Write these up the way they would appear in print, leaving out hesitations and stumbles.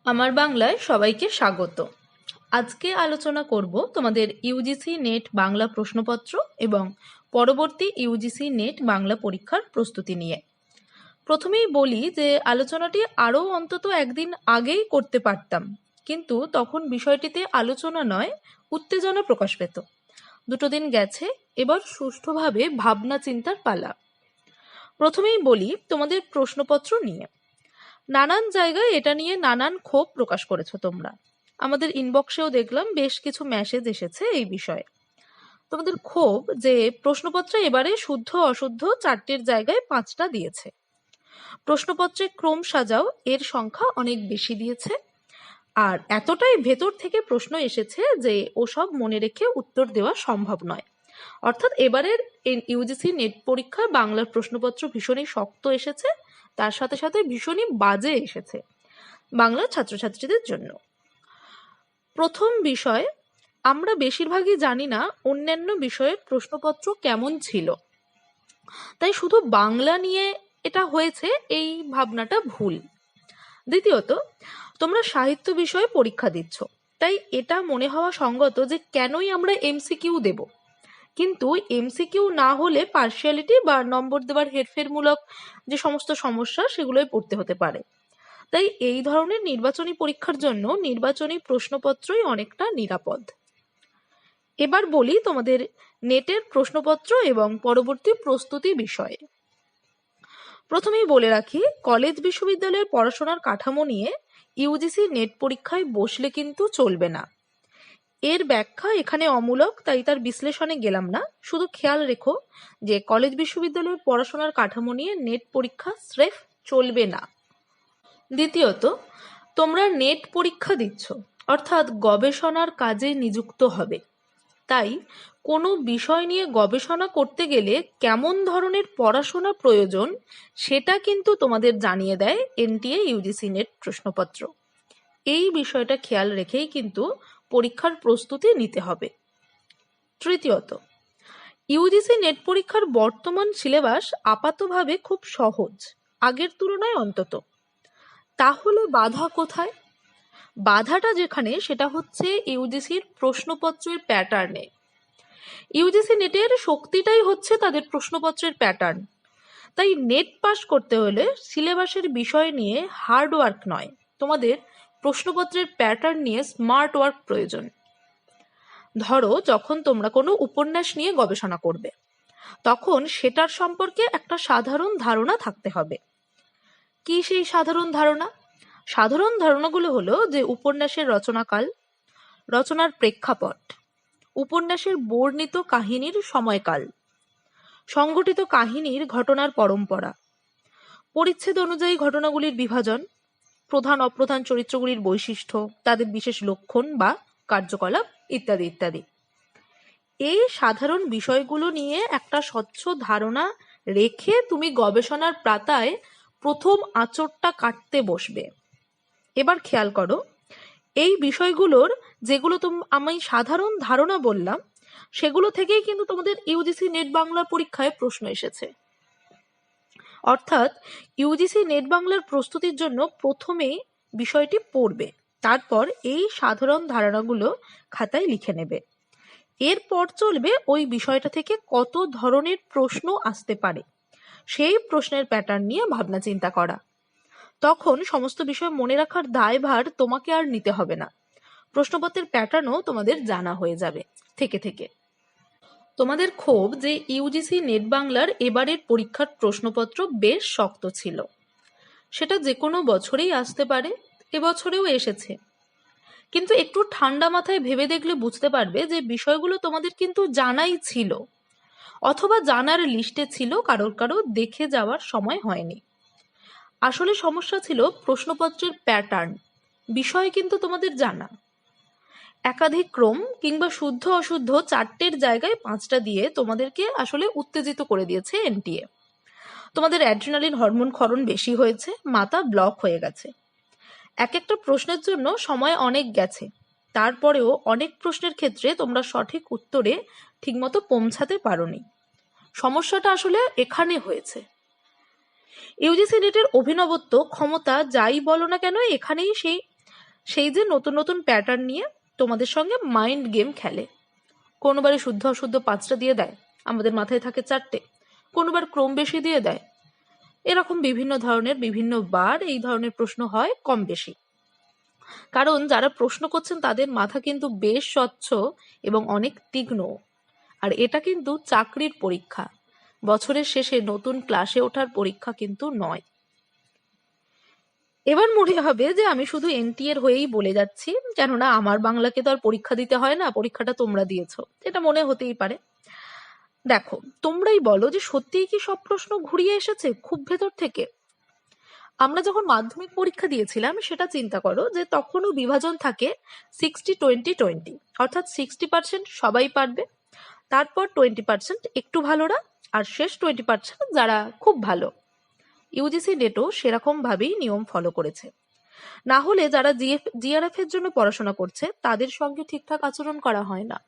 আমার বাংলায় সবাইকে স্বাগত। আজকে আলোচনা করব তোমাদের ইউজিসি নেট বাংলা প্রশ্নপত্র এবং পরবর্তী ইউজিসি নেট বাংলা পরীক্ষার প্রস্তুতি নিয়ে। প্রথমেই বলি যে আলোচনাটি আরও অন্তত একদিন আগেই করতে পারতাম, কিন্তু তখন বিষয়টিতে আলোচনা নয় উত্তেজনা প্রকাশ পেত। দুটো দিন গেছে, এবার সুষ্ঠুভাবে ভাবনা চিন্তার পালা। প্রথমেই বলি তোমাদের প্রশ্নপত্র নিয়ে। নানান জায়গায় এটা নিয়ে নানান ক্ষোভ প্রকাশ করেছো তোমরা। আমাদের ইনবক্সেও দেখলাম বেশ কিছু মেসেজ এসেছে এই বিষয়ে। তোমাদের ক্ষোভ যে প্রশ্নপত্রে এবারে শুদ্ধ অশুদ্ধ 4টির জায়গায় 5টা দিয়েছে। প্রশ্নপত্রে ক্রম সাজাও এর সংখ্যা অনেক বেশি দিয়েছে, আর এতটাই ভেতর থেকে প্রশ্ন এসেছে যে ওসব মনে রেখে উত্তর দেওয়া সম্ভব নয়। অর্থাৎ এবারের ইউজিসি নেট পরীক্ষা বাংলার প্রশ্নপত্র ভীষণই শক্ত এসেছে, তার সাথে সাথে ভীষণই বাজে এসেছে বাংলার ছাত্রছাত্রীদের জন্য। প্রথম বিষয়, আমরা বেশিরভাগই জানি না অন্যান্য বিষয়ের প্রশ্নপত্র কেমন ছিল, তাই শুধু বাংলা নিয়ে এটা হয়েছে এই ভাবনাটা ভুল। দ্বিতীয়ত, তোমরা সাহিত্য বিষয়ে পরীক্ষা দিচ্ছ, তাই এটা মনে হওয়া সঙ্গত যে কেনই আমরা এমসিকিউ দেব। কিন্তু এমসিকিউ না হলে পার্শিয়ালিটি বা নম্বর দেওয়ার হেরফেরমূলক যে সমস্ত সমস্যা সেগুলোই পড়তে হতে পারে। তাই এই ধরনের নির্বাচনী পরীক্ষার জন্য নির্বাচনী প্রশ্নপত্রই অনেকটা নিরাপদ। এবার বলি তোমাদের নেটের প্রশ্নপত্র এবং পরবর্তী প্রস্তুতি বিষয়ে। প্রথমেই বলে রাখি, কলেজ বিশ্ববিদ্যালয়ের পড়াশোনার কাঠামো নিয়ে ইউজিসি নেট পরীক্ষায় বসলে কিন্তু চলবে না। এর ব্যাখ্যা এখানে অমূলক, তাই তার বিশ্লেষণে গেলাম না। শুধু খেয়াল রেখো যে কলেজ বিশ্ববিদ্যালয়ের পড়াশোনার কাঠামো নিয়ে নেট পরীক্ষা স্রেফ চলবে না। দ্বিতীয়ত, তোমরা নেট পরীক্ষা দিচ্ছ, অর্থাৎ গবেষণার কাজে নিযুক্ত হবে। তাই কোনো বিষয় নিয়ে গবেষণা করতে গেলে কেমন ধরনের পড়াশোনা প্রয়োজন সেটা কিন্তু তোমাদের জানিয়ে দেয় এনটিএ ইউজিসি নেট প্রশ্নপত্র। এই বিষয়টা খেয়াল রেখেই কিন্তু পরীক্ষার প্রস্তুতি নিতে হবে। তৃতীয়ত, ইউজিসি নেট পরীক্ষার বর্তমান সিলেবাস আপাতভাবে খুব সহজ, আগের তুলনায় অন্তত। তাহলে বাধা কোথায়? বাধাটা যেখানে সেটা হচ্ছে ইউজিসির প্রশ্নপত্রের প্যাটার্নে। ইউজিসি নেটের শক্তিটাই হচ্ছে তাদের প্রশ্নপত্রের প্যাটার্ন। তাই নেট পাস করতে হলে সিলেবাসের বিষয় নিয়ে হার্ড ওয়ার্ক নয়, তোমাদের প্রশ্নপত্রের প্যাটার্ন নিয়ে স্মার্ট ওয়ার্ক প্রয়োজন। ধরো, যখন তোমরা কোনো উপন্যাস নিয়ে গবেষণা করবে, তখন সেটার সম্পর্কে একটা সাধারণ ধারণা থাকতে হবে। কি সেই সাধারণ ধারণা? সাধারণ ধারণাগুলো হলো যে উপন্যাসের রচনাকাল, রচনার প্রেক্ষাপট, উপন্যাসের বর্ণিত কাহিনীর সময়কাল, সংঘটিত কাহিনীর ঘটনার পরম্পরা, পরিচ্ছেদ অনুযায়ী ঘটনাগুলির বিভাজন, প্রধান অপ্রধান চরিত্রগুলির বৈশিষ্ট্য, তাদের বিশেষ লক্ষণ বা কার্যকলাপ ইত্যাদি ইত্যাদি। এই সাধারণ বিষয়গুলো নিয়ে একটা স্বচ্ছ ধারণা রেখে তুমি গবেষণার পাতায় প্রথম আঁচড়টা কাটতে বসবে। এবার খেয়াল করো, এই বিষয়গুলোর যেগুলো আমি সাধারণ ধারণা বললাম, সেগুলো থেকেই কিন্তু তোমাদের ইউজিসি নেট বাংলা পরীক্ষায় প্রশ্ন এসেছে। অর্থাৎ ইউজিসি নেট বাংলার প্রস্তুতির জন্য প্রথমে বিষয়টি পড়বে, তারপর এই সাধারণ ধারণাগুলো খাতায় লিখে নেবে। এরপর চলবে ওই বিষয়টা থেকে কত ধরনের প্রশ্ন আসতে পারে সেই প্রশ্নের প্যাটার্ন নিয়ে ভাবনা চিন্তা করা। তখন সমস্ত বিষয় মনে রাখার দায়ভার তোমাকে আর নিতে হবে না, প্রশ্নপত্রের প্যাটার্নও তোমাদের জানা হয়ে যাবে থেকে থেকে। তোমাদের ক্ষোভ যে ইউজিসি নেট বাংলার এবারের পরীক্ষার প্রশ্নপত্র বেশ শক্ত ছিল, সেটা যে কোনো বছরেই আসতে পারে, এবছরেও এসেছে। কিন্তু একটু ঠান্ডা মাথায় ভেবে দেখলে বুঝতে পারবে যে বিষয়গুলো তোমাদের কিন্তু জানাই ছিল, অথবা জানার লিস্টে ছিল, কারোর কারো দেখে যাওয়ার সময় হয়নি। আসলে সমস্যা ছিল প্রশ্নপত্রের প্যাটার্ন, বিষয় কিন্তু তোমাদের জানা। একাধিক ক্রম কিংবা শুদ্ধ অশুদ্ধ 4টের জায়গায় 5টা দিয়ে তোমাদেরকে আসলে উত্তেজিত করে দিয়েছে এনটিএ। তোমাদের অ্যাড্রিনালিন হরমোন ক্ষরণ বেশি হয়েছে, মাথা ব্লক হয়ে গেছে। এক একটা প্রশ্নের জন্য সময় অনেক গেছে, তারপরেও অনেক প্রশ্নের ক্ষেত্রে তোমরা সঠিক উত্তরে ঠিকমতো পৌঁছাতে পারোনি। সমস্যাটা আসলে এখানে হয়েছে। ইউজিসি নেটের অভিনবত্ব, ক্ষমতা যাই বলো না কেন, এখানেই সেই সেই যে নতুন নতুন প্যাটার্ন নিয়ে তোমাদের সঙ্গে মাইন্ড গেম খেলে। কোনোবারে শুদ্ধ অশুদ্ধ 5টা দিয়ে দেয়, আমাদের মাথায় থাকে 4টে। কোনোবার ক্রম বেশি দিয়ে দেয়। এরকম বিভিন্ন ধরনের বিভিন্ন বার এই ধরনের প্রশ্ন হয় কম বেশি। কারণ যারা প্রশ্ন করছেন তাদের মাথা কিন্তু বেশ স্বচ্ছ এবং অনেক তীক্ষ্ণ। আর এটা কিন্তু চাকরির পরীক্ষা, বছরের শেষে নতুন ক্লাসে ওঠার পরীক্ষা কিন্তু নয়। এবার মনে হবে যে আমি শুধু এনটিএর হয়েই বলে যাচ্ছি, কেননা আমার বাংলাকে তো আর পরীক্ষা দিতে হয় না, পরীক্ষাটা তোমরা দিয়েছো, এটা মনে হতেই পারে। দেখো, তোমরাই বলো যে সত্যিই কি সব প্রশ্ন ঘুরিয়ে এসেছে খুব ভেতর থেকে? আমরা যখন মাধ্যমিক পরীক্ষা দিয়েছিলাম সেটা চিন্তা করো, যে তখনও বিভাজন থাকে 60-20-20, অর্থাৎ 60% সবাই পারবে, তারপর 20% একটু ভালোরা, আর শেষ 20% যারা খুব ভালো। ইউজিসি নেটও সেরকম ভাবেই নিয়ম ফলো করেছে। না হলে যারা জিআরএফ এর জন্য পড়াশোনা করছে তাদের সঙ্গে ঠিকঠাক আচরণ করা হয় না।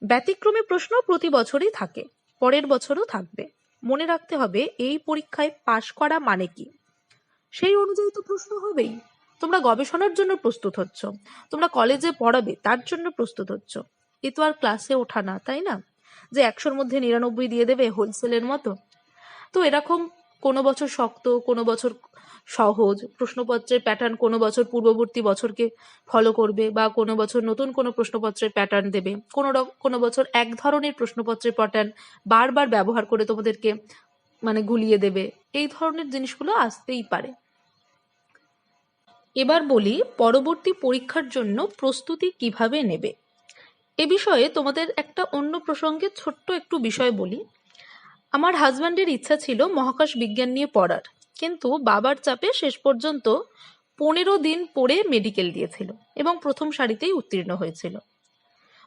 ব্যতিক্রমী প্রশ্ন প্রতি বছরই থাকে, পরের বছরও থাকবে। মনে রাখতে হবে এই পরীক্ষায় পাশ করা মানে কি, সেই অনুযায়ী তো প্রশ্ন হবেই। তোমরা গবেষণার জন্য প্রস্তুত হচ্ছ, তোমরা কলেজে পড়াবে তার জন্য প্রস্তুত হচ্ছ। এ তো আর ক্লাসে ওঠা না, তাই না? যে 100-র মধ্যে 99 দিয়ে দেবে হোলসেলের মতো। তো এরকম কোনো বছর শক্ত, কোনো বছর সহজ প্রশ্নপত্রের প্যাটার্ন, কোনো বছর পূর্ববর্তী বছরকে ফলো করবে, বা কোনো বছর নতুন কোনো প্রশ্নপত্রের প্যাটার্ন দেবে, কোনো বছর এক ধরনের প্রশ্নপত্রের প্যাটার্ন বারবার ব্যবহার করে তোমাদেরকে গুলিয়ে দেবে। এই ধরনের জিনিসগুলো আসতেই পারে। এবার বলি পরবর্তী পরীক্ষার জন্য প্রস্তুতি কিভাবে নেবে। এ বিষয়ে তোমাদের একটা অন্য প্রসঙ্গে ছোট্ট একটু বিষয় বলি। আমার হাজব্যান্ডের ইচ্ছা ছিল মহাকাশ বিজ্ঞান নিয়ে পড়ার, কিন্তু বাবার চাপে শেষ পর্যন্ত 15 দিন পড়ে মেডিকেল দিয়েছিল এবং প্রথম সারিতেই উত্তীর্ণ হয়েছিল।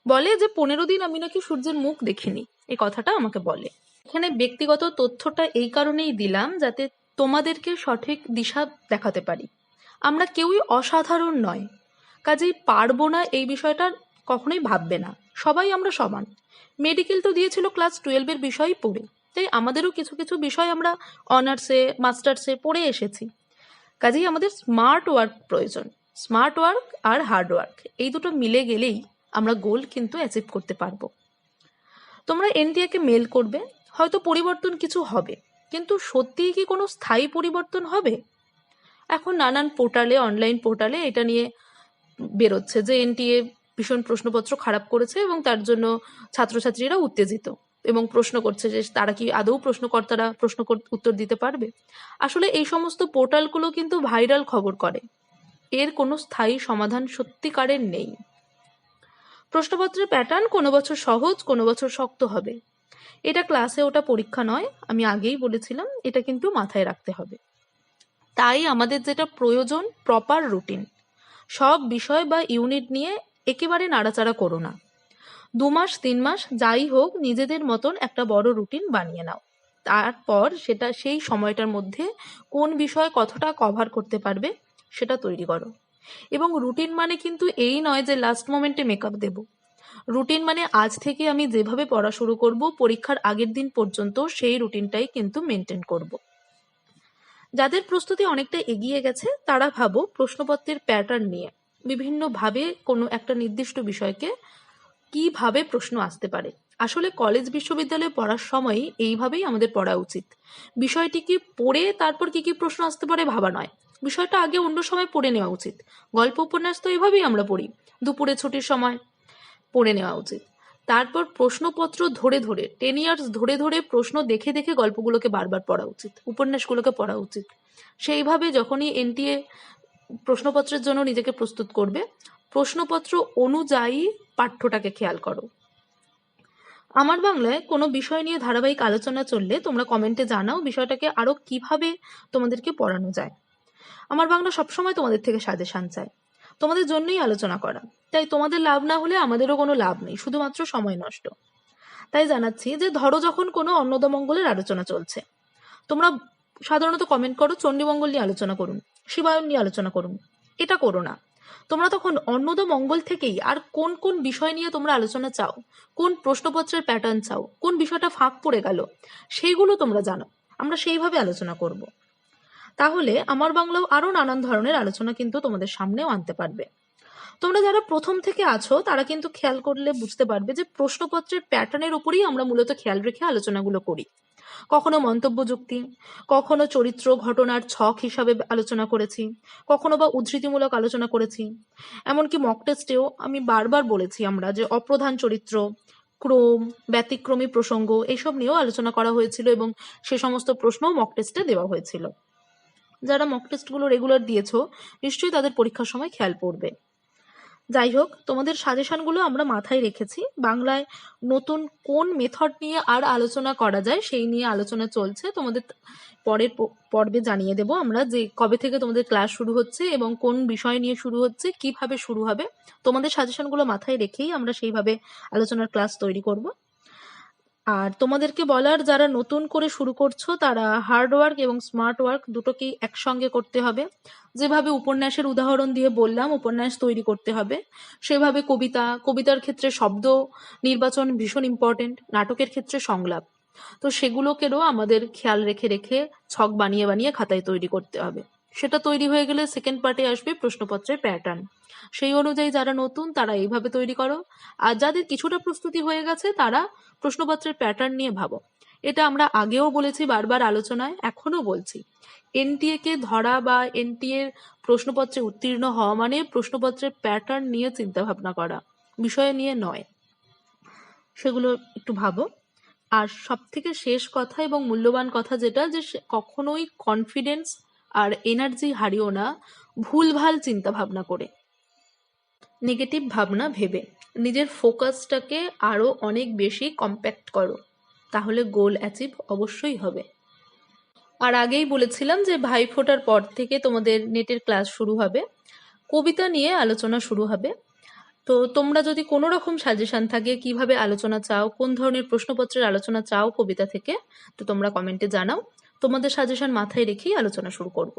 বলে যে 15 দিন আমি নাকি সূর্যের মুখ দেখিনি, এই কথাটা আমাকে বলে। এখানে ব্যক্তিগত তথ্যটা এই কারণেই দিলাম যাতে তোমাদেরকে সঠিক দিশা দেখাতে পারি। আমরা কেউই অসাধারণ নয়, কাজেই পারবো না এই বিষয়টা কখনোই ভাববে না। সবাই আমরা সমান। মেডিকেল তো দিয়েছিল ক্লাস 12-এর বিষয় পড়ে, তাই আমাদেরও কিছু কিছু বিষয় আমরা অনার্সে মাস্টার্সে পড়ে এসেছি। কাজেই আমাদের স্মার্ট ওয়ার্ক প্রয়োজন। স্মার্ট ওয়ার্ক আর হার্ড ওয়ার্ক এই দুটো মিলে গেলেই আমরা গোল কিন্তু অ্যাচিভ করতে পারবো। তোমরা এনটিএকে মেল করবে, হয়তো পরিবর্তন কিছু হবে, কিন্তু সত্যিই কি কোনো স্থায়ী পরিবর্তন হবে? এখন নানান পোর্টালে, অনলাইন পোর্টালে এটা নিয়ে বেরোচ্ছে যে এনটিএ ভীষণ প্রশ্নপত্র খারাপ করেছে এবং তার জন্য ছাত্রছাত্রীরা উত্তেজিত এবং প্রশ্ন করছে যে তারা কি আদৌ প্রশ্নকর্তারা প্রশ্ন উত্তর দিতে পারবে। আসলে এই সমস্ত পোর্টালগুলো কিন্তু ভাইরাল খবর করে, এর কোনো স্থায়ী সমাধান সত্যিকারের নেই। প্রশ্নপত্রের প্যাটার্ন কোনো বছর সহজ, কোনো বছর শক্ত হবে। এটা ক্লাসে ওটা পরীক্ষা নয়, আমি আগেই বলেছিলাম, এটা কিন্তু মাথায় রাখতে হবে। তাই আমাদের যেটা প্রয়োজন প্রপার রুটিন। সব বিষয় বা ইউনিট নিয়ে একেবারে নাড়াচাড়া করো না। 2 মাস 3 মাস যাই হোক নিজেদের মতন একটা বড় রুটিন বানিয়ে নাও। তারপর সেটা সেই সময়টার মধ্যে কোন বিষয় কতটা কভার করতে পারবে সেটা তৈরি করো। এবং রুটিন মানে কিন্তু এই নয় যে লাস্ট মোমেন্টে মেকআপ দেব। রুটিন মানে আজ থেকে আমি যেভাবে পড়া শুরু করব পরীক্ষার আগের দিন পর্যন্ত সেই রুটিনটাই কিন্তু মেনটেন করব। যাদের প্রস্তুতি অনেকটা এগিয়ে গেছে তারা ভাবো প্রশ্নপত্রের প্যাটার্ন নিয়ে, বিভিন্নভাবে কোনো একটা নির্দিষ্ট বিষয়কে কিভাবে প্রশ্ন আসতে পারে। আসলে কলেজ বিশ্ববিদ্যালয়ে পড়ার সময় এইভাবেই আমাদের পড়া উচিত। বিষয়টিকে পড়ে তারপর কি কি প্রশ্ন আসতে পারে ভাবা নয়, বিষয়টা আগে অন্য সময় পড়ে নেওয়া উচিত। গল্প উপন্যাস তো এভাবেই আমরা পড়ি, দুপুরে ছুটির সময় পড়ে নেওয়া উচিত। তারপর প্রশ্নপত্র ধরে ধরে 10 ইয়ার্স ধরে ধরে প্রশ্ন দেখে দেখে গল্পগুলোকে বারবার পড়া উচিত, উপন্যাসগুলোকে পড়া উচিত। সেইভাবে যখনই এনটিএ প্রশ্নপত্রের জন্য নিজেকে প্রস্তুত করবে, প্রশ্নপত্র অনুযায়ী পাঠ্যটাকে খেয়াল করো। আমার বাংলায় কোনো বিষয় নিয়ে ধারাবাহিক আলোচনা চললে তোমরা কমেন্টে জানাও বিষয়টাকে আরো কিভাবে তোমাদেরকে পড়ানো যায়। আমার বাংলা সবসময় তোমাদের থেকে সাজেশন চায়, তোমাদের জন্যই আলোচনা করা। তাই তোমাদের লাভ না হলে আমাদেরও কোনো লাভ নেই, শুধুমাত্র সময় নষ্ট। তাই জানাচ্ছি যে ধরো যখন কোনো অন্নদামঙ্গলের আলোচনা চলছে, তোমরা সাধারণত কমেন্ট করো চণ্ডীমঙ্গল নিয়ে আলোচনা করুন, শিবায়ন নিয়ে আলোচনা করুন। এটা করো না। তোমরা তখন অন্নদামঙ্গল থেকেই আর কোন কোন বিষয় নিয়ে তোমরা আলোচনা চাও, কোন প্রশ্নপত্রের প্যাটার্ন চাও, কোন বিষয়টা ফাঁক পড়ে গেল, সেইগুলো তোমরা জানো, আমরা সেইভাবে আলোচনা করব। তাহলে আমার বাংলাও আরো নানান ধরনের আলোচনা কিন্তু তোমাদের সামনেও আনতে পারবে। তোমরা যারা প্রথম থেকে আছো তারা কিন্তু খেয়াল করলে বুঝতে পারবে যে প্রশ্নপত্রের প্যাটার্নের উপরেই আমরা মূলত খেয়াল রেখে আলোচনাগুলো করি। কখনো মন্তব্য যুক্তি, কখনো চরিত্র ঘটনার ছক হিসাবে আলোচনা করেছি, কখনো বা উদ্ধৃতিমূলক আলোচনা করেছি। এমনকি মক টেস্টেও আমি বারবার বলেছি আমরা যে অপ্রধান চরিত্র, ক্রম, ব্যতিক্রমী প্রসঙ্গ এইসব নিয়েও আলোচনা করা হয়েছিল এবং সে সমস্ত প্রশ্নও মক টেস্টে দেওয়া হয়েছিল। যারা মক টেস্টগুলো রেগুলার দিয়েছো নিশ্চয়ই তাদের পরীক্ষার সময় খেয়াল পড়বে। যাই হোক, তোমাদের সাজেশনগুলো আমরা মাথায় রেখেছি। বাংলায় নতুন কোন মেথড নিয়ে আর আলোচনা করা যায় সেই নিয়ে আলোচনা চলছে। তোমাদের পরের পর্বে জানিয়ে দেব আমরা যে কবে থেকে তোমাদের ক্লাস শুরু হচ্ছে এবং কোন বিষয় নিয়ে শুরু হচ্ছে, কিভাবে শুরু হবে। তোমাদের সাজেশনগুলো মাথায় রেখেই আমরা সেইভাবে আলোচনার ক্লাস তৈরি করব। আর তোমাদেরকে বলার, যারা নতুন করে শুরু করছো তারা হার্ড ওয়ার্ক এবং স্মার্ট ওয়ার্ক দুটোকেই একসঙ্গে করতে হবে। যেভাবে উপন্যাসের উদাহরণ দিয়ে বললাম উপন্যাস তৈরি করতে হবে, সেভাবে কবিতার ক্ষেত্রে শব্দ নির্বাচন ভীষণ ইম্পর্টেন্ট, নাটকের ক্ষেত্রে সংলাপ। তো সেগুলোকেও আমাদের খেয়াল রেখে রেখে ছক বানিয়ে বানিয়ে খাতায় তৈরি করতে হবে। সেটা তৈরি হয়ে গেলে সেকেন্ড পার্টে আসবে প্রশ্নপত্রের প্যাটার্ন। সেই অনুযায়ী যারা নতুন তারা এইভাবে তৈরি করো, আর যাদের কিছুটা প্রস্তুতি হয়ে গেছে তারা প্রশ্নপত্রের প্যাটার্ন নিয়ে ভাবো। এটা আমরা আগেও বলেছি বারবার আলোচনায়, এখনো বলছি। এনটিএ কে ধরা বা এনটিএ প্রশ্নপত্রে উত্তীর্ণ হওয়া মানে প্রশ্নপত্রের প্যাটার্ন নিয়ে চিন্তা ভাবনা করা, বিষয় নিয়ে নয়। সেগুলো একটু ভাবো। আর সব থেকে শেষ কথা এবং মূল্যবান কথা যেটা, যে কখনোই কনফিডেন্স আর এনার্জি হারিও না ভুলভাল চিন্তা ভাবনা করে, নেগেটিভ ভাবনা ভেবে। নিজের ফোকাসটাকে আরো অনেক বেশি কম্প্যাক্ট করো, তাহলে গোল অ্যাচিভ অবশ্যই হবে। আর আগেই বলেছিলাম যে ভাইফোঁটার পর থেকে তোমাদের নেটের ক্লাস শুরু হবে, কবিতা নিয়ে আলোচনা শুরু হবে। তো তোমরা যদি কোনো রকম সাজেশন থাকে, কিভাবে আলোচনা চাও, কোন ধরনের প্রশ্নপত্রের আলোচনা চাও কবিতা থেকে, তো তোমরা কমেন্টে জানাও। তোমাদের সাজেশন মাথায় রেখেই আলোচনা শুরু করব।